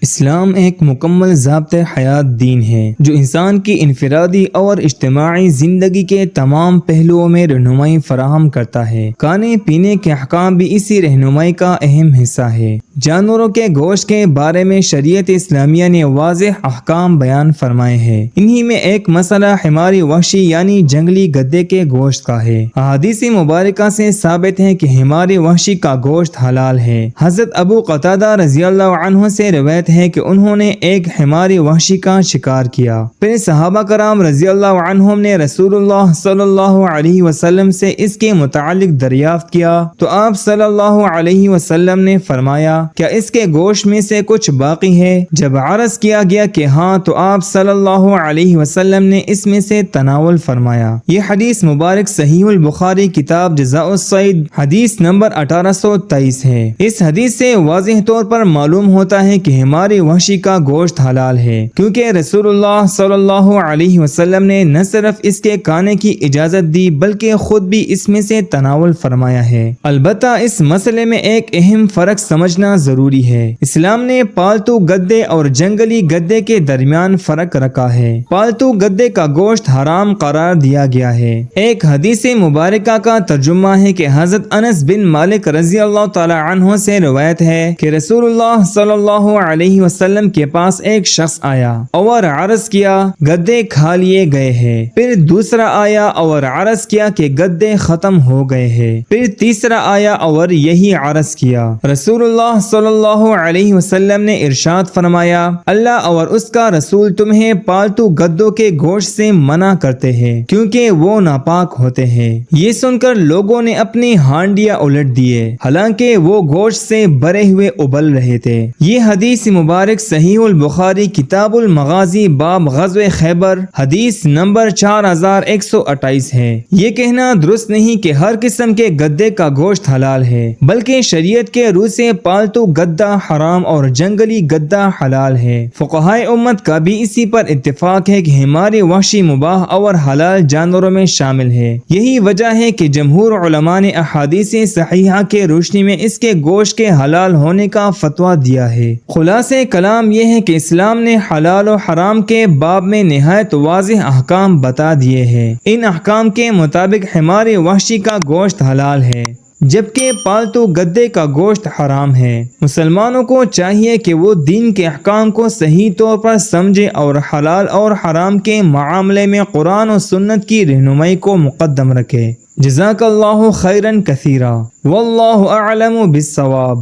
اسلام ایک مکمل ضابطۂ حیات دین ہے جو انسان کی انفرادی اور اجتماعی زندگی کے تمام پہلوؤں میں رہنمائی فراہم کرتا ہے۔ کھانے پینے کے احکام بھی اسی رہنمائی کا اہم حصہ ہے۔ جانوروں کے گوشت کے بارے میں شریعت اسلامیہ نے واضح احکام بیان فرمائے ہیں۔ انہی میں ایک مسئلہ حمار وحشی یعنی جنگلی گدھے کے گوشت کا ہے۔ احادیث مبارکہ سے ثابت ہے کہ حمار وحشی کا گوشت حلال ہے۔ حضرت ابو قتادہ رضی اللہ عنہ سے روایت ہے کہ انہوں نے ایک حمار وحشی کا شکار کیا، پھر صحابہ کرام رضی اللہ عنہم نے رسول اللہ صلی اللہ علیہ وسلم سے اس کے متعلق دریافت کیا تو آپ صلی اللہ علیہ وسلم نے فرمایا کیا اس کے گوشت میں سے کچھ باقی ہے؟ جب عرض کیا گیا کہ ہاں تو آپ صلی اللہ علیہ وسلم نے اس میں سے تناول فرمایا۔ یہ حدیث مبارک صحیح البخاری کتاب جزاء الصید حدیث نمبر 1823 ہے۔ اس حدیث سے واضح طور پر معلوم ہوتا ہے کہ ہماری وحشی کا گوشت حلال ہے، کیونکہ رسول اللہ صلی اللہ علیہ وسلم نے نہ صرف اس کے کھانے کی اجازت دی بلکہ خود بھی اس میں سے تناول فرمایا ہے۔ البتہ اس مسئلے میں ایک اہم فرق سمجھنا ضروری ہے۔ اسلام نے پالتو گدھے اور جنگلی گدھے کے درمیان فرق رکھا ہے۔ پالتو گدھے کا گوشت حرام قرار دیا گیا ہے۔ ایک حدیث مبارکہ کا ترجمہ ہے کہ حضرت انس بن مالک رضی اللہ تعالی عنہ سے روایت ہے کہ رسول اللہ صلی اللہ علیہ وسلم کے پاس ایک شخص آیا اور عرض کیا گدھے کھا لیے گئے ہیں، پھر دوسرا آیا اور عرض کیا کہ گدھے ختم ہو گئے ہیں، پھر تیسرا آیا اور یہی عرض کیا۔ رسول اللہ صلی اللہ علیہ وسلم نے ارشاد فرمایا اللہ اور اس کا رسول تمہیں پالتو گدھوں کے گوشت سے منع کرتے ہیں کیونکہ وہ ناپاک ہوتے ہیں۔ یہ سن کر لوگوں نے اپنی ہانڈیاں الٹ دیے، حالانکہ وہ گوشت سے بھرے ہوئے ابل رہے تھے۔ یہ حدیث مبارک صحیح البخاری کتاب المغازی باب غزوہ خیبر حدیث نمبر 4128 ہے۔ یہ کہنا درست نہیں کہ ہر قسم کے گدھے کا گوشت حلال ہے، بلکہ شریعت کے روح سے پالتو گدھا حرام اور جنگلی گدھا حلال ہے۔ فقہائے امت کا بھی اسی پر اتفاق ہے کہ ہماری وحشی مباح اور حلال جانوروں میں شامل ہے۔ یہی وجہ ہے کہ جمہور علماء نے احادیث صحیحہ کے روشنی میں اس کے گوشت کے حلال ہونے کا فتویٰ دیا ہے۔ خلاصہ کلام یہ ہے کہ اسلام نے حلال و حرام کے باب میں نہایت واضح احکام بتا دیے ہیں۔ ان احکام کے مطابق حمار وحشی کا گوشت حلال ہے جبکہ پالتو گدھے کا گوشت حرام ہے۔ مسلمانوں کو چاہیے کہ وہ دین کے احکام کو صحیح طور پر سمجھے اور حلال اور حرام کے معاملے میں قرآن و سنت کی رہنمائی کو مقدم رکھے۔ جزاک اللہ خیرا کثیرا، واللہ اعلم بالصواب۔